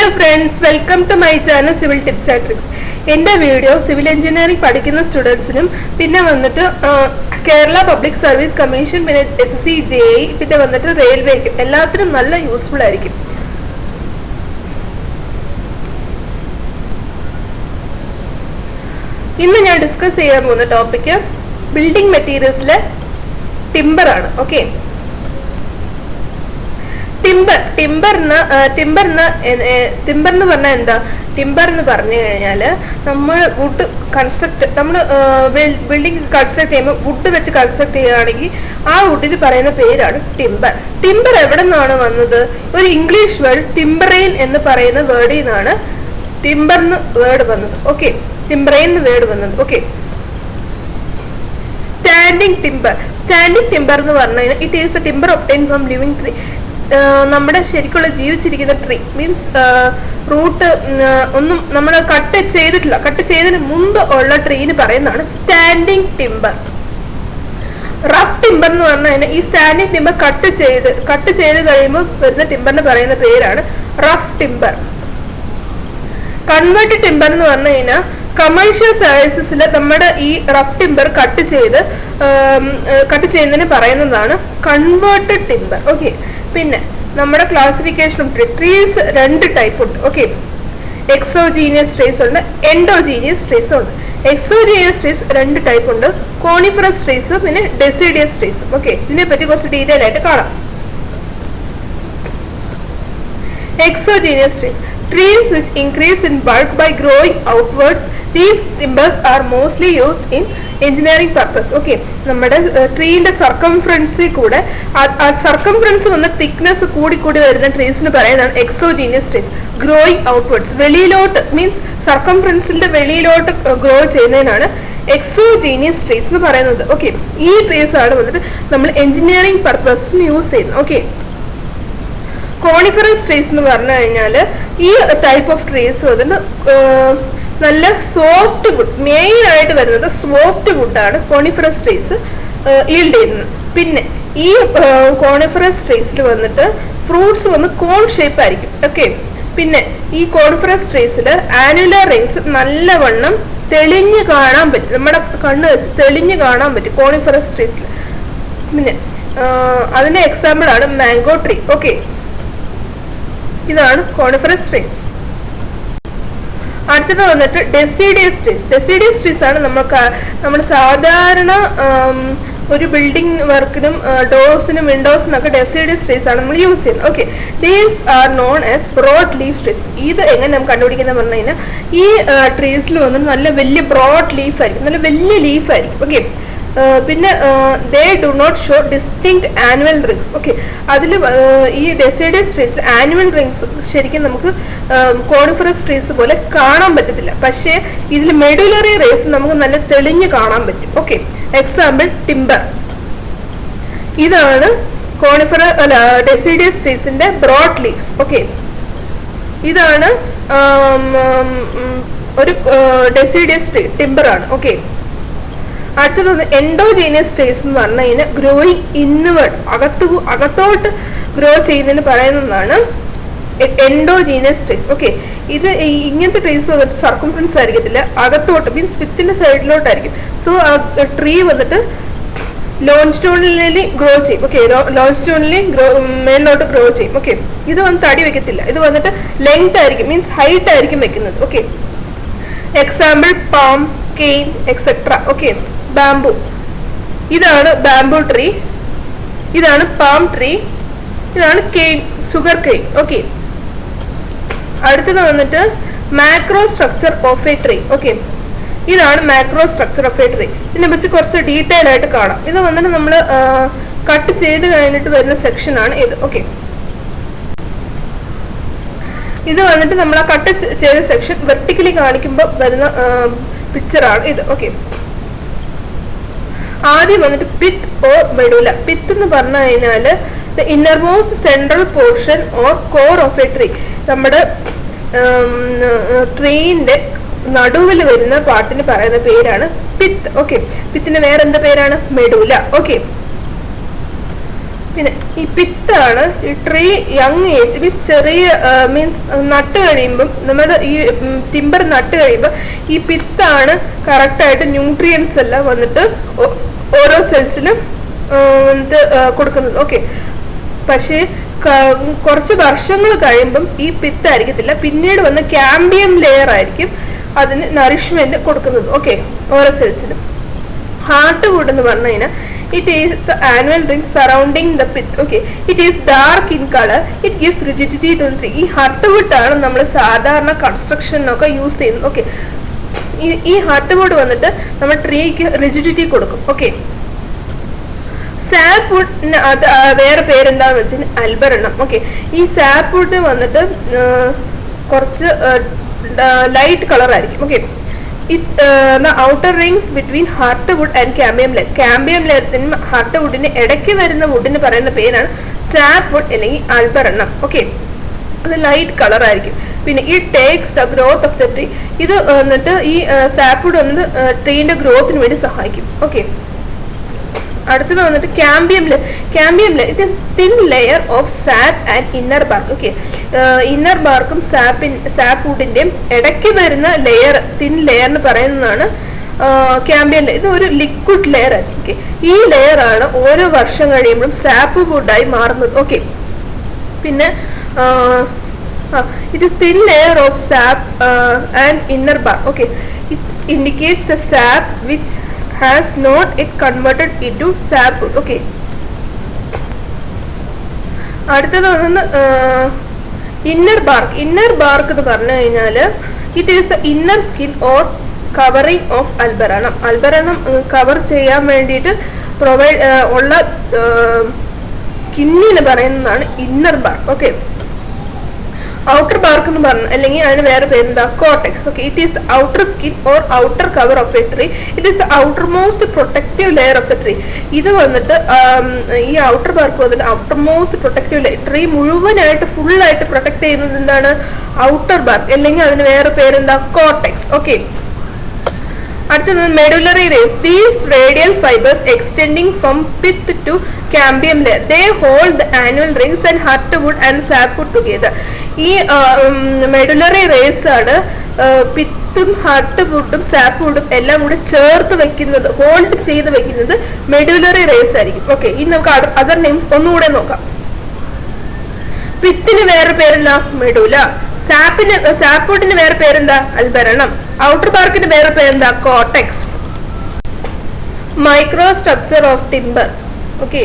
Hello friends, welcome to my channel Civil Tips and Tricks. എൻ്റെ video civil engineering പഠിക്കുന്ന സ്റ്റുഡൻസിനും പിന്നെ വന്നിട്ട് Kerala public service commission പിന്നെ SSC JEE പിന്നെ വന്നിട്ട് റെയിൽവേക്ക് എല്ലാത്തിനും നല്ല യൂസ്ഫുൾ ആയിരിക്കും. ഇന്ന് ഞാൻ ഡിസ്കസ് ചെയ്യാൻ പോകുന്ന ടോപ്പിക് ബിൽഡിംഗ് മെറ്റീരിയൽസിലെ ടിമ്പർ ആണ്. ഓക്കെ, ടിമ്പർ എന്ന് പറഞ്ഞാൽ എന്താ? ടിമ്പർ എന്ന് പറഞ്ഞു കഴിഞ്ഞാൽ നമ്മൾ വുഡ് ബിൽഡിംഗ് കൺസ്ട്രക്ട് ചെയ്യുമ്പോൾ വുഡ് വെച്ച് കൺസ്ട്രക്ട് ചെയ്യുകയാണെങ്കിൽ ആ വുഡിന് പറയുന്ന പേരാണ് ടിമ്പർ. ടിമ്പർ എവിടെ നിന്നാണ് വന്നത്? ഒരു ഇംഗ്ലീഷ് വേർഡ് ടിമ്പറൈൻ എന്ന് പറയുന്ന വേർഡിൽ നിന്നാണ് ടിമ്പർ എന്ന് വേർഡ് വന്നത്. ഓക്കെ, ടിമ്പറൈൻ വേർഡ് വന്നത്. ഓക്കെ, സ്റ്റാൻഡിങ് ടിമ്പർ എന്ന് പറഞ്ഞു കഴിഞ്ഞാൽ it is A timber obtain from living tree. നമ്മുടെ ശരിക്കുള്ള ജീവിച്ചിരിക്കുന്ന ട്രീ മീൻസ് റൂട്ട് ഒന്നും നമ്മൾ കട്ട് ചെയ്തതിന് മുമ്പ് ഉള്ള ട്രീന് പറയുന്നതാണ് സ്റ്റാൻഡിങ് ടിമ്പർ. റഫ് ടിമ്പർ എന്ന് പറഞ്ഞു കഴിഞ്ഞാൽ ഈ സ്റ്റാൻഡിങ് ടിമ്പർ കട്ട് ചെയ്ത് കഴിയുമ്പോൾ വരുന്ന ടിമ്പറിന് പറയുന്ന പേരാണ് റഫ് ടിമ്പർ. കൺവേർട്ട് ടിമ്പർ എന്ന് പറഞ്ഞു കഴിഞ്ഞാൽ കമേഴ്ഷ്യൽ സർവീസസിൽ നമ്മുടെ ഈ റഫ് ടിമ്പർ കട്ട് ചെയ്യുന്നതിന് പറയുന്നതാണ് കൺവേർട്ടഡ് ടിമ്പർ. ഓക്കെ, പിന്നെ നമ്മുടെ ക്ലാസിഫിക്കേഷൻ ഓഫ് ട്രീസ് രണ്ട് ടൈപ്പ് ഉണ്ട്. ഓക്കെ, എക്സോജീനിയസ് ട്രീസ് ഉണ്ട്, എൻഡോജീനിയസ് ട്രീസ് ഉണ്ട്. എക്സോജീനിയസ് ട്രീസ് രണ്ട് ടൈപ്പ് ഉണ്ട്, കോണിഫറസ് ട്രീസ് പിന്നെ ഡെസിഡിയസ് ട്രീസ്. ഓക്കെ, ഇതിനെപ്പറ്റി കുറച്ച് ഡീറ്റെയിൽ ആയിട്ട് കാണാം. Exogenous trees which increase in bulk by growing outwards. These timbers are mostly used in engineering purpose. Okay, നമ്മുടെ ട്രീന്റെ സർക്കംഫറൻസിൽ കൂടെ സർക്കംഫറൻസ് വന്ന തിക്നെസ് കൂടി വരുന്ന ട്രീസിന് പറയുന്നതാണ് എക്സോജീനിയസ് ട്രീസ്. ഗ്രോയിങ് ഔട്ട്വേർഡ്സ്, വെളിയിലോട്ട് മീൻസ് സർക്കംഫറൻസിന്റെ വെളിയിലോട്ട് ഗ്രോ ചെയ്യുന്നതിനാണ് എക്സോജീനിയസ് ട്രീസ് എന്ന് പറയുന്നത്. ഓക്കെ, ഈ ട്രീസ് ആണ് വന്നിട്ട് നമ്മൾ എഞ്ചിനീയറിംഗ് പർപ്പസിന് യൂസ് ചെയ്യുന്നത്. ഓക്കെ, കോണിഫറസ് ട്രീസ് എന്ന് പറഞ്ഞു കഴിഞ്ഞാൽ ഈ ടൈപ്പ് ഓഫ് ട്രീസ് വന്നിട്ട് നല്ല സോഫ്റ്റ് വുഡ്, മെയിൻ ആയിട്ട് വരുന്നത് സോഫ്റ്റ് വുഡാണ് കോണിഫറസ് ട്രീസ് ഈൽഡ് ചെയ്യുന്നത്. പിന്നെ ഈ കോണിഫറസ് ട്രീസിൽ വന്നിട്ട് ഫ്രൂട്ട്സ് വന്ന് കോൺ ഷേപ്പ് ആയിരിക്കും. ഓക്കെ, പിന്നെ ഈ കോണിഫറസ് ട്രീസിൽ ആനുലർ റിങ്സ് നല്ലവണ്ണം തെളിഞ്ഞ് കാണാൻ പറ്റും, നമ്മുടെ കണ്ണ് വെച്ച് തെളിഞ്ഞ് കാണാൻ പറ്റും കോണിഫറസ് ട്രീസിൽ. പിന്നെ അതിന്റെ എക്സാമ്പിൾ ആണ് മാംഗോ ട്രീ. ഓക്കെ, ഇതാണ് കോണിഫറസ് ട്രീസ്. അടുത്തത് വന്നിട്ട് ഡെസിഡിയസ് ട്രീസ് ആണ് നമ്മൾ സാധാരണ ഒരു ബിൽഡിംഗ് വർക്കിനും ഡോർസിനും വിൻഡോസിനും ഒക്കെ ഡെസിഡിയസ് ട്രീസ് ആണ് നമ്മൾ യൂസ് ചെയ്യുന്നത്. Okay, these are known as broad leaf trees. ഇത് എങ്ങനെ നമുക്ക് കണ്ടുപിടിക്കുന്നത് പറഞ്ഞു കഴിഞ്ഞാൽ ഈ ട്രീസിൽ വന്നിട്ട് നല്ല വലിയ ബ്രോഡ് ലീഫ് ആയിരിക്കും, നല്ല വലിയ ലീഫ് ആയിരിക്കും. ഓക്കെ, പിന്നെ they do not show distinct annual rings. Okay, അതിൽ ഈ ഡെസിഡിയസ് ട്രീസിൽ ആനുവൽ റിങ്സ് ശരിക്കും നമുക്ക് കോണിഫറസ് ട്രീസ് പോലെ കാണാൻ പറ്റത്തില്ല, പക്ഷേ ഇതിൽ മെഡുലറി റേസ് നമുക്ക് നല്ല തെളിഞ്ഞ് കാണാൻ പറ്റും. Okay, example timber. ഇതാണ് ഡെസിഡിയസ് ട്രീസിന്റെ ബ്രോഡ് ലീവ്സ്. ഓക്കെ, ഇതാണ് ഒരു ഡെസിഡിയസ് ട്രീ ടിമ്പർ ആണ്. ഓക്കെ, അടുത്തത് എൻഡോജീനിയസ് ട്രീസ് എന്ന് പറഞ്ഞു കഴിഞ്ഞാൽ ഗ്രോയിങ് ഇൻവേർഡ്, അകത്തോട്ട് ഗ്രോ ചെയ്യുന്നതിന് പറയുന്നതാണ് എൻഡോജീനിയസ് ട്രീസ്. ഓക്കെ, ഇത് ഇങ്ങനത്തെ ട്രീസ് വന്നിട്ട് സർക്കംഫറൻസ് ആയിരിക്കത്തില്ല, അകത്തോട്ട് മീൻസ് വിത്തിന്റെ സൈഡിലോട്ടായിരിക്കും. സോ ആ ട്രീ വന്നിട്ട് ലോൺസ്റ്റോണിൽ ഗ്രോ ചെയ്യും. ഓക്കെ, ലോൺസ്റ്റോണിൽ മേളിലോട്ട് ഗ്രോ ചെയ്യും. ഓക്കെ, ഇത് വന്ന് തടി വെക്കത്തില്ല, ഇത് വന്നിട്ട് ലെങ്ത് ആയിരിക്കും, മീൻസ് ഹൈറ്റ് ആയിരിക്കും വെക്കുന്നത്. Okay, example palm, cane etcetera. Okay, bamboo. ഇതാണ് ബാംബു ട്രീ, ഇതാണ് പാം ട്രീ, ഇതാണ് കെയിൻ, ഷുഗർ കെയിൻ. ഓക്കെ, അടുത്തത് വന്നിട്ട് macro structure of a tree. Okay, ഇതാണ് macro structure of a tree. ഇതിനെ പറ്റി കുറച്ച് ഡീറ്റെയിൽ ആയിട്ട് കാണാം. ഇത് വന്നിട്ട് നമ്മൾ കട്ട് ചെയ്ത് കഴിഞ്ഞിട്ട് വരുന്ന സെക്ഷൻ ആണ് ഇത്. ഓക്കെ, ഇത് വന്നിട്ട് നമ്മൾ ആ കട്ട് ചെയ്ത സെക്ഷൻ വെർട്ടിക്കലി കാണിക്കുമ്പോൾ വരുന്ന പിക്ചറാണ് ഇത്. ഓക്കെ, ആദ്യം വന്നിട്ട് പിത്ത് ഓർ മെഡുല. പിത്ത് എന്ന് പറഞ്ഞു കഴിഞ്ഞാൽ the innermost central portion or core of a tree. നമ്മുടെ ട്രീന്റെ നടുവിൽ വരുന്ന പാർട്ടിന് പറയുന്ന പേരാണ് പിത്ത്. ഓക്കെ, പിത്തിന് വേറെ എന്താ പേരാണ്? മെഡുല. ഓക്കെ, പിന്നെ ഈ പിത്താണ് ഈ ട്രീ യങ് ഏജ് മീൻസ് ചെറിയ മീൻസ് നട്ട് കഴിയുമ്പം നമ്മുടെ ഈ ടിമ്പർ നട്ട് കഴിയുമ്പോൾ ഈ പിത്താണ് കറക്റ്റായിട്ട് ന്യൂട്രിയൻസ് എല്ലാം വന്നിട്ട് ഓരോ സെൽസിലും വന്നിട്ട് കൊടുക്കുന്നത്. ഓക്കെ, പക്ഷേ കുറച്ച് വർഷങ്ങൾ കഴിയുമ്പം ഈ പിത്തായിരിക്കത്തില്ല, പിന്നീട് വന്ന ക്യാമ്പിയം ലെയർ ആയിരിക്കും അതിന് നറിഷ്മെന്റ് കൊടുക്കുന്നത്. ഓക്കെ, ഓരോ സെൽസിലും. ഹാർട്ട് വുഡ് എന്ന് പറഞ്ഞു കഴിഞ്ഞാൽ it is the annual ring surrounding the pith. Okay, it is dark in colour, it gives rigidity to the tree. ഈ ഹാർട്ട് വുഡ് ആണ് നമ്മൾ സാധാരണ കൺസ്ട്രക്ഷനൊക്കെ യൂസ് ചെയ്യുന്നത്. ഓക്കെ, ഈ ഹാർട്ട് വുഡ് വന്നിട്ട് നമ്മൾ ട്രീക്ക് റിജിഡിറ്റി കൊടുക്കും. ഓക്കെ, സാപ്പ് വുഡിന് അത് വേറെ പേരെന്താന്ന് വെച്ചാൽ അൽബറണം. ഓക്കെ, ഈ സാപ്പ് വുഡ് വന്നിട്ട് കുറച്ച് ലൈറ്റ് കളർ ആയിരിക്കും. Okay, the outer rings between heartwood and cambium layer. Cambium layer heartwood ഇടയ്ക്ക് വരുന്ന വുഡിന് പറയുന്ന പേരാണ് സാപ്പ് വുഡ് അല്ലെങ്കിൽ അൽബറണം. ഓക്കെ, അത് ലൈറ്റ് കളർ ആയിരിക്കും. പിന്നെ ഈ takes the growth of the tree. ഇത് വന്നിട്ട് ഈ സാപ്പ് വുഡ് വന്നിട്ട് ട്രീന്റെ ഗ്രോത്തിന് വേണ്ടി സഹായിക്കും. ഓക്കെ, അടുത്തത് വന്നിട്ട് cambium layer. Cambium layer it is thin layer of sap and inner bark. Okay, inner ബാർക്കും സാപ്പ് വുഡിന്റെയും ഇടയ്ക്ക് വരുന്ന ലെയർ തിൻ ലെയറിന് പറയുന്നതാണ് ക്യാമ്പിയം ലെയർ. ഇത് ഒരു ലിക്വിഡ് ലെയർ ആയിരിക്കും. ഓക്കെ, ഈ ലെയർ ആണ് ഓരോ വർഷം കഴിയുമ്പോഴും സാപ്പ് വുഡായി മാറുന്നത്. ഓക്കെ, പിന്നെ it is thin layer of sap and inner bark. Okay, it indicates the sap which has not it converted into sapwood. Okay, അടുത്തത് വന്ന് ഇന്നർ ബാർക്ക്. ഇന്നർ ബാർക്ക് എന്ന് പറഞ്ഞു കഴിഞ്ഞാൽ it is the inner skin or covering of alburnum. Alburnum cover ചെയ്യാൻ വേണ്ടിയിട്ട് provide ഉള്ള സ്കിന്നിന് പറയുന്നതാണ് inner bark. Okay, outer bark എന്ന് പറഞ്ഞു അല്ലെങ്കിൽ അതിന് വേറെ പേരെന്താ cortex. Okay, it is the outer skin or outer cover of a tree. It is the outermost protective layer of the tree. ഇത് വന്നിട്ട് ഈ ഔട്ടർ ബാർക്ക് വന്നിട്ട് outermost protective layer, tree മുഴുവനായിട്ട് ഫുള്ളായിട്ട് പ്രൊട്ടക്ട് ചെയ്യുന്നത് എന്താണ് outer BARC അല്ലെങ്കിൽ അതിന് വേറെ പേരെന്താ കോർട്ടെക്സ്. ഓക്കെ, അടുത്തത് medullary rays. These radial fibres extending from pith to cambium layer. They hold the annual rings and heartwood and sapwood together. ഈ മെഡുലറി റേസ് ആണ് പിത്തും ഹാർട്ട്വുഡും സാപ്വുഡും എല്ലാം കൂടെ ചേർത്ത് വെക്കുന്നത്, ഹോൾഡ് ചെയ്ത് വെക്കുന്നത് മെഡുലറി റേസ് ആയിരിക്കും. ഓക്കെ, ഇനി നമുക്ക് അതർ നെയിംസ് ഒന്നുകൂടെ നോക്കാം. പിത്തിന് വേറെ പേരെന്താ മെഡുല, സാപ്വുഡിന് വേറെ പേരെന്താ അൽബറണം, ഔട്ടർ ബാർക്കിന് വേറെ പേരെന്താ cortex. Micro structure of timber. Okay,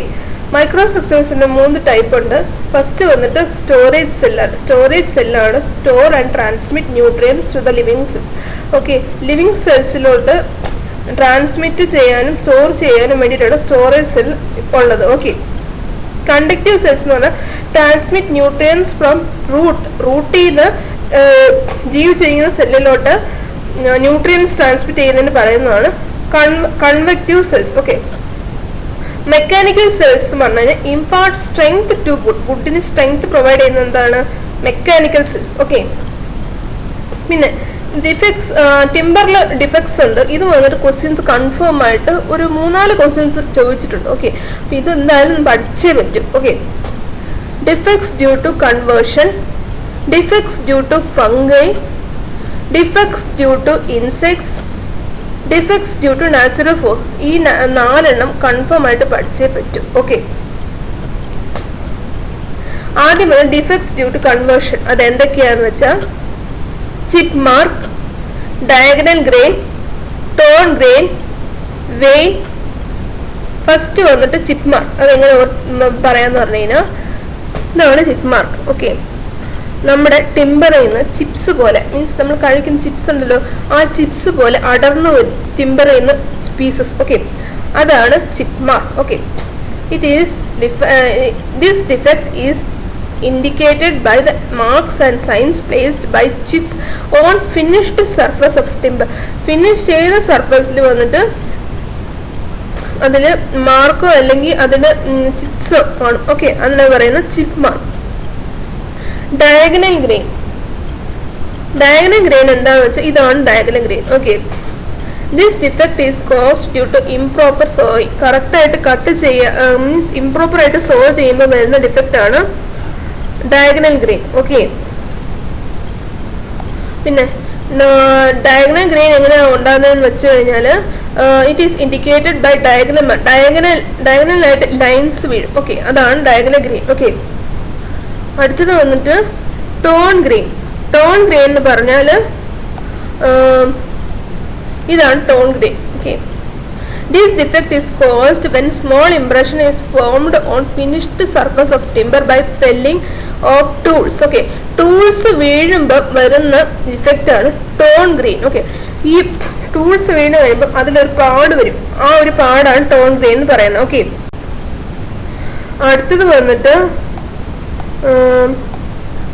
micro സ്ട്രക്ചേഴ്സിന്റെ 3 ടൈപ്പ് ഉണ്ട്. ഫസ്റ്റ് വന്നിട്ട് സ്റ്റോറേജ് സെല്ലാണ്. സ്റ്റോറേജ് സെല്ലാണ് store and transmit nutrients to the living cells. Okay, living സെൽസിലോട്ട് ട്രാൻസ്മിറ്റ് ചെയ്യാനും സ്റ്റോർ ചെയ്യാനും വേണ്ടിയിട്ടാണ് സ്റ്റോറേജ് സെൽ ഉള്ളത്. ഓക്കെ, കണ്ടക്റ്റീവ് സെൽസ് എന്ന് പറഞ്ഞാൽ ട്രാൻസ്മിറ്റ് ന്യൂട്രിയൻസ് ഫ്രം റൂട്ടിൽ നിന്ന് ജീവിച്ചിരിക്കുന്ന സെല്ലിലോട്ട് ന്യൂട്രിയൻസ് ട്രാൻസ്മിറ്റ് ചെയ്യുന്നതിന് പറയുന്നതാണ് convective cells. Okay, mechanical cells എന്ന് പറഞ്ഞു കഴിഞ്ഞാൽ ഇമ്പാർട്ട് സ്ട്രെങ്ത് ടു വുഡിന് സ്ട്രെങ്ത് പ്രൊവൈഡ് ചെയ്യുന്നത് എന്താണ് മെക്കാനിക്കൽ സെൽസ്. ഓക്കെ, പിന്നെ ഡിഫക്ട്സ്, ടിമ്പറിൽ ഡിഫക്ട്സ് ഉണ്ട്. ഇത് വന്നിട്ട് ക്വസ്റ്റ്യൻസ് കൺഫേം ആയിട്ട് ഒരു 3-4 ക്വസ്റ്റ്യൻസ് ചോദിച്ചിട്ടുണ്ട്. ഓക്കെ, അപ്പം ഇത് എന്തായാലും പഠിച്ചേ പറ്റും. Okay, defects due to conversion, defects due to fungi, defects due to insects, defects due to natural force. ഈ 4 കൺഫേം ആയിട്ട് പഠിച്ചേ പറ്റും. ഓക്കെ, ആദ്യം ഡിഫക്ട്സ് ഡ്യൂ ടു കൺവേർഷൻ. അത് എന്തൊക്കെയാന്ന് വെച്ചാൽ chip mark, diagonal grain, torn grain, wane. First വന്നിട്ട് chip mark. അതെങ്ങനെ പറയാന്ന് പറഞ്ഞു കഴിഞ്ഞാൽ ഇതാണ് ചിപ്പ് മാർക്ക്. ഓക്കെ, നമ്മുടെ ടിമ്പറിൽ നിന്ന് ചിപ്സ് പോലെ മീൻസ് നമ്മൾ കഴിക്കുന്ന ചിപ്സ് ഉണ്ടല്ലോ, ആ ചിപ്സ് പോലെ അടർന്നു വരും ടിമ്പറിൽ നിന്ന് പീസസ്. ഓക്കെ, അതാണ് chip mark. Okay, it is this defect is indicated by the marks and signs placed by chips on finished surface of timber. Finish ചെയ്ത സർഫസിൽ വന്നിട്ട് അതിൽ മാർക്കോ അല്ലെങ്കിൽ അതിന് ചിപ്സോ ആണ്. ഓക്കെ, അതിനെ പറയുന്ന chip mark. Diagonal grain. Diagonal grain എന്താണെന്ന് വെച്ചാൽ ഇതാണ് diagonal grain. Okay, this defect is caused due to improper sawing. കറക്റ്റായിട്ട് കട്ട് ചെയ്യുക മീൻസ് ഇംപ്രോപ്പറായിട്ട് സോ ചെയ്യുമ്പോൾ വരുന്ന ഡിഫക്റ്റ് ആണ് ഡയഗണൽ ഗ്രെയിൻ. ഓക്കെ, പിന്നെ ഡയഗണൽ ഗ്രെയിൻ എങ്ങനെയാണ് ഉണ്ടാകുന്നതെന്ന് വെച്ച് കഴിഞ്ഞാൽ ഇറ്റ് ഈസ് ഇൻഡിക്കേറ്റഡ് ബൈ ഡയഗണലായിട്ട് ലൈൻസ് വീഴും. ഓക്കെ, അതാണ് ഡയഗണൽ ഗ്രെയിൻ. ഓക്കെ, അടുത്തത് വന്നിട്ട് ടോൺ ഗ്രെയിൻ. ടോൺ ഗ്രെയിൻ എന്ന് പറഞ്ഞാൽ ഇതാണ് torn grain. Okay, this defect is caused when small impression is formed on finished surface of timber by felling of tools. Okay, tools വീഴുമ്പോൾ വരുന്ന defect ആണ് tone grain. Okay, ഈ tools വീണ് കഴിയുമ്പോൾ അതിലൊരു പാട് വരും, ആ ഒരു പാടാണ് ടോൺ ഗ്രെയിൻ എന്ന് പറയുന്നത്. ഓക്കെ, അടുത്തത് വന്നിട്ട്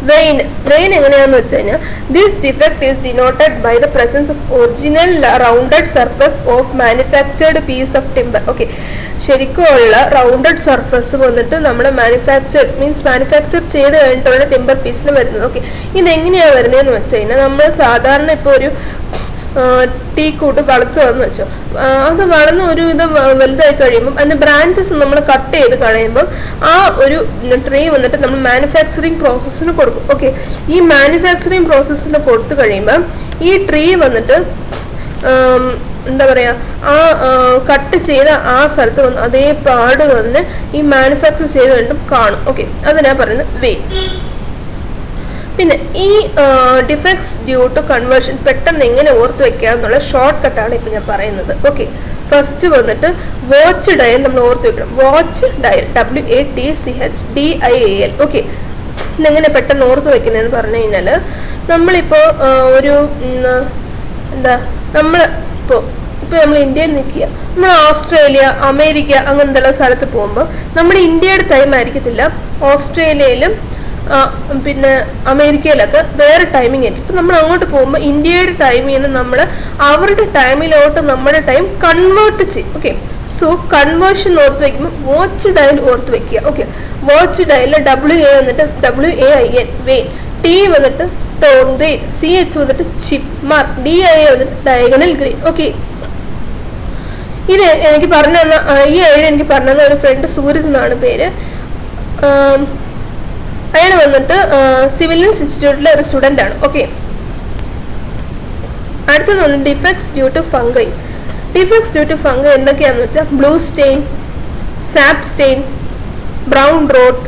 വെയിൻ. വെയിൻ എങ്ങനെയാണെന്ന് വെച്ച് കഴിഞ്ഞാൽ this defect is denoted by the presence of original rounded surface of manufactured piece of timber. Okay, ശരിക്കുമുള്ള റൗണ്ടഡ് സർഫസ് വന്നിട്ട് നമ്മൾ മാനുഫാക്ചർ ചെയ്ത് കഴിഞ്ഞിട്ടുള്ള ടിമ്പർ പീസിൽ വരുന്നത്. ഓക്കെ, ഇതെങ്ങനെയാണ് വരുന്നതെന്ന് വെച്ച് കഴിഞ്ഞാൽ നമ്മൾ സാധാരണ ഇപ്പോൾ ഒരു ടീ കൂട്ട് വളർത്തുകയെന്ന് വെച്ചോ, അത് വളർന്ന് ഒരു ഇത് വലുതായി കഴിയുമ്പം അതിൻ്റെ ബ്രാഞ്ചസ് നമ്മൾ കട്ട് ചെയ്ത് കളയുമ്പം ആ ഒരു ട്രീ വന്നിട്ട് നമ്മൾ മാനുഫാക്ചറിങ് പ്രോസസ്സിന് കൊടുക്കും. ഓക്കെ, ഈ മാനുഫാക്ചറിങ് പ്രോസസ്സിന് കൊടുത്തു കഴിയുമ്പം ഈ ട്രീ വന്നിട്ട് എന്താ പറയുക, ആ കട്ട് ചെയ്ത ആ സ്ഥലത്ത് വന്ന് അതേ പാട് തന്നെ ഈ മാനുഫാക്ചർ ചെയ്ത് കഴിഞ്ഞിട്ടും കാണും. ഓക്കെ, അത് ഞാൻ പറയുന്നത് വെയിൻ. പിന്നെ ഈ ഡിഫക്ട്സ് ഡ്യൂ ടു കൺവേർഷൻ പെട്ടെന്ന് എങ്ങനെ ഓർത്ത് വെക്കുക എന്നുള്ള ഷോർട്ട് കട്ടാണ് ഇപ്പം ഞാൻ പറയുന്നത്. ഓക്കെ, ഫസ്റ്റ് വന്നിട്ട് വാച്ച് ഡയൽ നമ്മൾ ഓർത്ത് വെക്കണം. Watch dial WATCHDIAL. ഓക്കെ, ഇതെങ്ങനെ പെട്ടെന്ന് ഓർത്ത് വെക്കുന്നതെന്ന് പറഞ്ഞു കഴിഞ്ഞാൽ നമ്മളിപ്പോൾ ഒരു എന്താ ഇപ്പോൾ നമ്മൾ ഇന്ത്യയിൽ നിൽക്കുക, നമ്മൾ ഓസ്ട്രേലിയ, അമേരിക്ക അങ്ങനത്തെ സ്ഥലത്ത് പോകുമ്പോൾ നമ്മുടെ ഇന്ത്യയുടെ ടൈം ആയിരിക്കത്തില്ല, ഓസ്ട്രേലിയയിലും പിന്നെ അമേരിക്കയിലൊക്കെ വേറെ ടൈമിംഗ് ആയിരിക്കും. ഇപ്പം നമ്മൾ അങ്ങോട്ട് പോകുമ്പോൾ ഇന്ത്യയുടെ ടൈമിൽ നിന്ന് നമ്മൾ അവരുടെ ടൈമിലോട്ട് നമ്മുടെ ടൈം കൺവേർട്ട് ചെയ്യും. ഓക്കെ, സോ കൺവേർഷൻ ഓർത്ത് വയ്ക്കുമ്പോൾ വാച്ച് ഡയൽ ഓർത്ത് വെക്കുക. ഓക്കെ, വാച്ച് ഡയൽ WA വന്നിട്ട് WAIN വെയിൻ, T വന്നിട്ട് ടോൺ ഗ്രെയിൻ, CH വന്നിട്ട് ചിപ്പ് മാർക്ക്, DIA വന്നിട്ട് ഡയഗണൽ ഗ്രെയിൻ. ഓക്കെ, ഇത് എനിക്ക് പറഞ്ഞു തന്ന ഈ ഐഡിയ എനിക്ക് പറഞ്ഞു തന്ന ഒരു ഫ്രണ്ട് സൂരജ് എന്നാണ് പേര്. അയാൾ വന്നിട്ട് സിവിലിയൻസ് ഇൻസ്റ്റിറ്റ്യൂട്ടിലെ ഒരു സ്റ്റുഡൻ്റ് ആണ്. ഓക്കെ, അടുത്തത് വന്നിട്ട് defects due to fungi. Defects due to fungi എന്തൊക്കെയാണെന്ന് വെച്ചാൽ blue stain, sap stain, brown rot,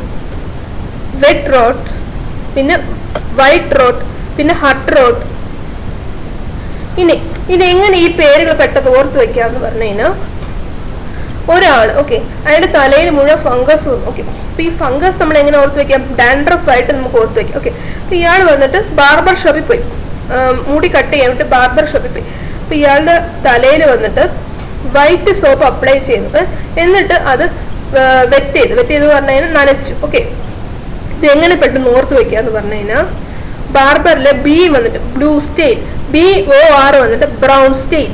wet rot, പിന്നെ വൈറ്റ് റോട്ട്, പിന്നെ ഹട്ട് റോട്ട്. ഇനി ഇതെങ്ങനെ ഈ പേരുകൾ പെട്ടെന്ന് ഓർത്ത് വെക്കാമെന്ന് പറഞ്ഞു കഴിഞ്ഞാൽ ഒരാൾ ഓക്കെ അയാളുടെ തലയിൽ മുഴുവൻ ഫംഗസ് വന്നു. ഓക്കെ, അപ്പോൾ ഈ ഫംഗസ് നമ്മൾ എങ്ങനെ ഓർത്ത് വെക്കാം? ഡാൻഡ്രഫ് ആയിട്ട് നമുക്ക് ഓർത്ത് വെക്കാം. ഓക്കെ, അപ്പോൾ ഇയാൾ വന്നിട്ട് ബാർബർ ഷോപ്പിൽ പോയി, മുടി കട്ട് ചെയ്യാൻ വേണ്ടി ബാർബർ ഷോപ്പിൽ പോയി. അപ്പോൾ ഇയാളുടെ തലയിൽ വന്നിട്ട് വൈറ്റ് സോപ്പ് അപ്ലൈ ചെയ്തു, എന്നിട്ട് അത് വെറ്റ് ചെയ്ത് പറഞ്ഞു കഴിഞ്ഞാൽ നനച്ചു. ഓക്കെ, ഇതെങ്ങനെ പെട്ടെന്ന് ഓർത്ത് വെക്കുക എന്ന് പറഞ്ഞു കഴിഞ്ഞാൽ ബാർബറിലെ B വന്നിട്ട് ബ്ലൂ സ്റ്റെയിൻ, BOR വന്നിട്ട് brown stain,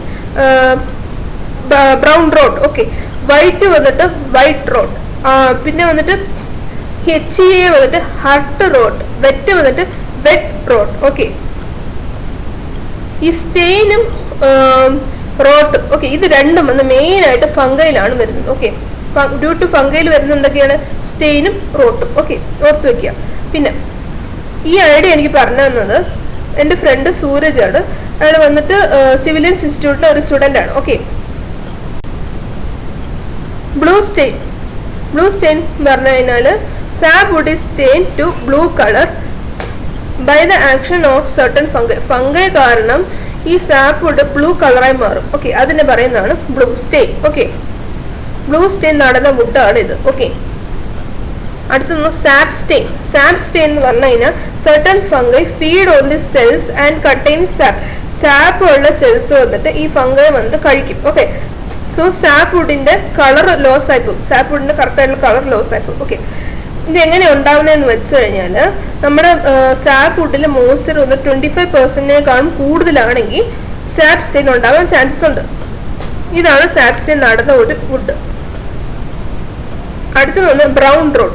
brown rot. Okay, white വന്നിട്ട് വൈറ്റ് റോഡ്, പിന്നെ വന്നിട്ട് HA വന്നിട്ട് ഹട്ട് റോഡ്, വെറ്റ് വന്നിട്ട് വെറ്റ് റോഡ്. ഓക്കെ, ഈ സ്റ്റെയിനും റോട്ടും ഓക്കെ ഇത് രണ്ടും വന്ന് മെയിനായിട്ട് ഫംഗയിലാണ് വരുന്നത്. ഓക്കെ, ഡ്യൂ ടു ഫംഗയിൽ വരുന്നത് എന്തൊക്കെയാണ്? സ്റ്റെയിനും റോട്ടും. ഓക്കെ, ഓർത്ത് വെക്കുക. പിന്നെ ഈ ഐഡിയ എനിക്ക് പറഞ്ഞു തന്നത് എൻ്റെ ഫ്രണ്ട് സൂരജ് ആണ്. അയാൾ വന്നിട്ട് സിവിലിയൻസ് ഇൻസ്റ്റിറ്റ്യൂട്ടിലെ ഒരു സ്റ്റുഡൻ്റ് ആണ്. ഓക്കെ, ബ്ലൂ സ്റ്റെയിൻ എന്ന് പറഞ്ഞു കഴിഞ്ഞാൽ sap wood is stain to blue colour by the action of certain fungi കാരണം ഈ സാപ്പ് വുഡ് ബ്ലൂ കളറായി മാറും. ഓക്കെ, അതിനെ പറയുന്നതാണ് blue stain. Okay, blue stain നടന്ന വുഡാണ് ഇത്. ഓക്കെ, അടുത്തൊന്ന് സാപ്പ് സ്റ്റെയിൻ എന്ന് പറഞ്ഞു കഴിഞ്ഞാൽ certain fungi feed on the cells and contain sap ഉള്ള സെൽസ് വന്നിട്ട് ഈ ഫംഗൈ വന്നിട്ട് കഴിക്കും. ഓക്കെ, സോ സാപ്പ് വുഡിന്റെ കളർ ലോസ് ആയി പോകും, സാപ്പ് വുഡിന്റെ കറക്റ്റായിട്ടുള്ള കളർ ലോസ് ആയി പോകും. ഓക്കെ, ഇത് എങ്ങനെ ഉണ്ടാവുന്നതെന്ന് വെച്ച് കഴിഞ്ഞാൽ നമ്മുടെ സാപ്പ് വുഡിൽ മോയ്സ്ചർ ഒന്ന് 25% കൂടുതലാണെങ്കിൽ സാപ്പ് സ്റ്റെയിൻ ഉണ്ടാവാൻ ചാൻസസ് ഉണ്ട്. ഇതാണ് സാപ്പ് സ്റ്റെയിൻ നടന്ന ഒരു വുഡ്. അടുത്തത്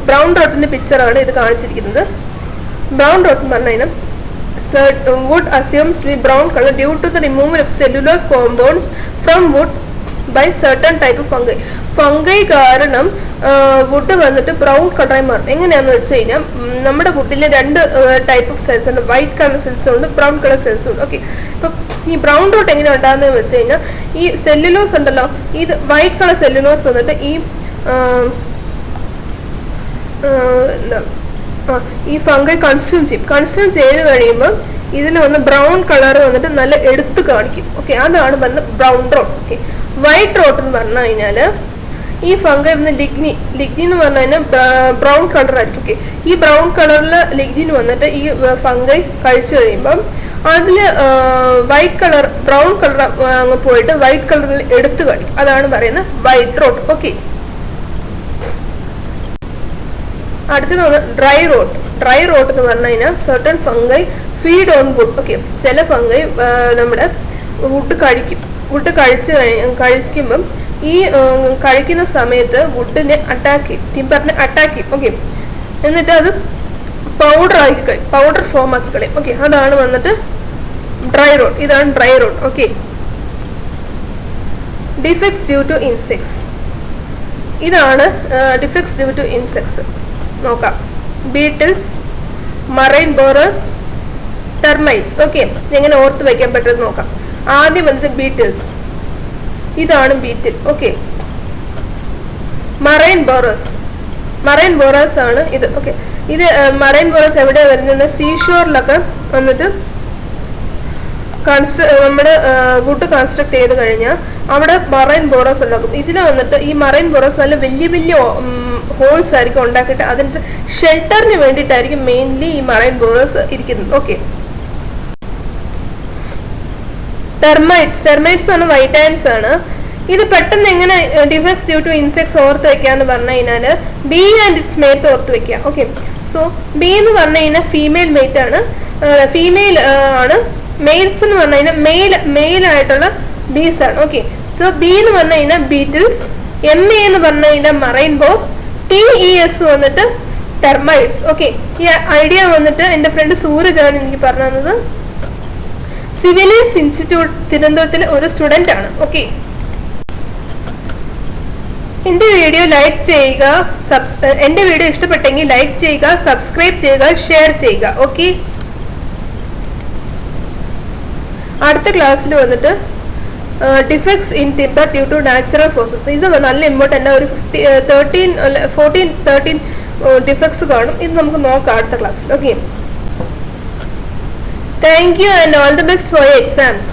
ബ്രൗൺ റോട്ടിന്റെ പിക്ചറാണ് ഇത് കാണിച്ചിരിക്കുന്നത്. ബ്രൗൺ റോട്ട് എന്ന് പറഞ്ഞു കഴിഞ്ഞാൽ wood assumes to be brown color due to the removal of cellulose compounds from wood by certain type of fungi കാരണം വുഡ് വന്നിട്ട് ബ്രൗൺ കളറായി മാറും. എങ്ങനെയാന്ന് വെച്ച് കഴിഞ്ഞാൽ നമ്മുടെ വുഡിലെ രണ്ട് ടൈപ്പ് ഓഫ് സെൽസ് ഉണ്ട്, വൈറ്റ് കളർ സെൽസും ഉണ്ട്, ബ്രൗൺ കളർ സെൽസും ഉണ്ട്. ഓക്കെ, ഇപ്പം ഈ ബ്രൗൺ ഡോട്ട് എങ്ങനെ ഉണ്ടാകുന്നതെന്ന് വെച്ച് കഴിഞ്ഞാൽ ഈ സെല്ലുലോസ് ഉണ്ടല്ലോ, ഇത് വൈറ്റ് കളർ സെല്ലുലോസ് വന്നിട്ട് ഈ ഫംഗൈ കൺസ്യൂം ചെയ്ത് കഴിയുമ്പോൾ ഇതിൽ വന്ന് ബ്രൗൺ കളർ വന്നിട്ട് നല്ല എടുത്ത് കാണിക്കും. ഓക്കെ, അതാണ് വന്ന് brown rot. Okay, white rot എന്ന് പറഞ്ഞു കഴിഞ്ഞാൽ ഈ ഫംഗൈ വന്ന് ലിഗ്നി എന്ന് പറഞ്ഞു കഴിഞ്ഞാൽ ബ്രൗൺ കളർ ആയിരിക്കും. ഓക്കെ, ഈ ബ്രൗൺ കളറിൽ ലിഗ്നിന് വന്നിട്ട് ഈ ഫംഗൈ കഴിച്ചു കഴിയുമ്പം അതിൽ വൈറ്റ് കളർ ബ്രൗൺ കളർ അങ്ങ് പോയിട്ട് വൈറ്റ് കളറിൽ എടുത്ത് കാണിക്കും. അതാണ് പറയുന്നത് വൈറ്റ് റോട്ട്. ഓക്കെ, അടുത്തത് ഡ്രൈ റോട്ട് എന്ന് പറഞ്ഞു കഴിഞ്ഞാൽ certain fungi feed on wood. Okay, ചില ഫംഗൈ നമ്മുടെ വുഡ് കഴിക്കുമ്പം ഈ കഴിക്കുന്ന സമയത്ത് വുഡിനെ അറ്റാക്ക് ചെയ്യും, ടിമ്പറിനെ അറ്റാക്ക് ചെയ്യും. ഓക്കെ, എന്നിട്ട് അത് പൗഡർ ഫോം ആക്കി കളയും. ഓക്കെ, അതാണ് വന്നിട്ട് ഡ്രൈ റോട്ട്. ഇതാണ് dry rot. Okay, defects due to insects. ഇതാണ് ഡിഫെക്ട്സ് ഡ്യൂ ടു ഇൻസെക്ട്സ്. നോക്കാം, beetles, marine borers, termites. Okay, എങ്ങനെ ഓർത്ത് വയ്ക്കാൻ പറ്റുമെന്ന് നോക്കാം. ആദ്യം വന്നിട്ട് ബീറ്റിൽസ്. ഇതാണ് ബീറ്റിൽ. ഓക്കെ, മറൈൻ ബോറേഴ്സ് ആണ് ഇത്. ഓക്കെ, ഇത് മറൈൻ ബോറേഴ്സ് എവിടെയാണ് വരുന്നത്? സീഷോറിലൊക്കെ വന്നിട്ട് നമ്മുടെ വുഡ് കൺസ്ട്രക്ട് ചെയ്ത് കഴിഞ്ഞാൽ അവിടെ മറൈൻ ബോറേഴ്സ് ഉണ്ടാക്കും. ഇതിന് വന്നിട്ട് ഈ മറൈൻ ബോറേഴ്സ് നല്ല വലിയ ഹോൾസ് ആയിരിക്കും ഉണ്ടാക്കിയിട്ട് അതിൻ്റെ ഷെൽട്ടറിന് വേണ്ടിയിട്ടായിരിക്കും മെയിൻലി ഈ മറൈൻ ബോറേഴ്സ് ഇരിക്കുന്നത്. ഓക്കെ, ടെർമൈറ്റ്സ് ആണ് വൈറ്റ് ആൻഡ്സ് ആണ്. ഇത് പെട്ടെന്ന് എങ്ങനെ ഡിഫെക്ട്സ് ഡ്യൂ ടു ഇൻസെക്ട്സ് ഓർത്ത് വെക്കാന്ന് പറഞ്ഞു കഴിഞ്ഞാൽ ബി ആൻഡ് ഇറ്റ്സ് മേറ്റ് ഓർത്ത് വെക്കുക. ഓക്കെ, സോ ബി എന്ന് പറഞ്ഞു കഴിഞ്ഞാൽ ഫീമെയിൽ മേറ്റ് ആണ്, ഫീമെയിൽ ആണ്. മെയിൽസ് എന്ന് പറഞ്ഞു കഴിഞ്ഞാൽ മെയിൽ ആയിട്ടുള്ള ബീസ് ആണ്. ഓക്കെ, സോ ബി എന്ന് പറഞ്ഞു കഴിഞ്ഞാൽ ബീറ്റിൽസ്, MA എന്ന് പറഞ്ഞു കഴിഞ്ഞാൽ മറൈൻ ബോർ, TES വന്നിട്ട് ടെർമൈറ്റ്സ്. ഓക്കെ, ഈ ഐഡിയ വന്നിട്ട് എൻ്റെ ഫ്രണ്ട് സൂരജാണ് എനിക്ക് പറഞ്ഞു തന്നത്. സിവിലിയൻസ് ഇൻസ്റ്റിറ്റ്യൂട്ട് തിരുവനന്തപുരത്തിലെ ഒരു സ്റ്റുഡൻ്റ് ആണ്. ഓക്കെ, എൻ്റെ വീഡിയോ ലൈക്ക് ചെയ്യുക, എൻ്റെ വീഡിയോ ഇഷ്ടപ്പെട്ടെങ്കിൽ ലൈക്ക് ചെയ്യുക, സബ്സ്ക്രൈബ് ചെയ്യുക, ഷെയർ ചെയ്യുക. ഓക്കെ, അടുത്ത ക്ലാസ്സിൽ വന്നിട്ട് defects in timber due to natural forces. ഇത് നല്ല ഇമ്പോർട്ടൻ്റ്, ഒരു 13 ഡിഫെക്ട്സ് കാണും. ഇത് നമുക്ക് നോക്കാം അടുത്ത ക്ലാസ്സിൽ. Okay, thank you and all the best for your exams.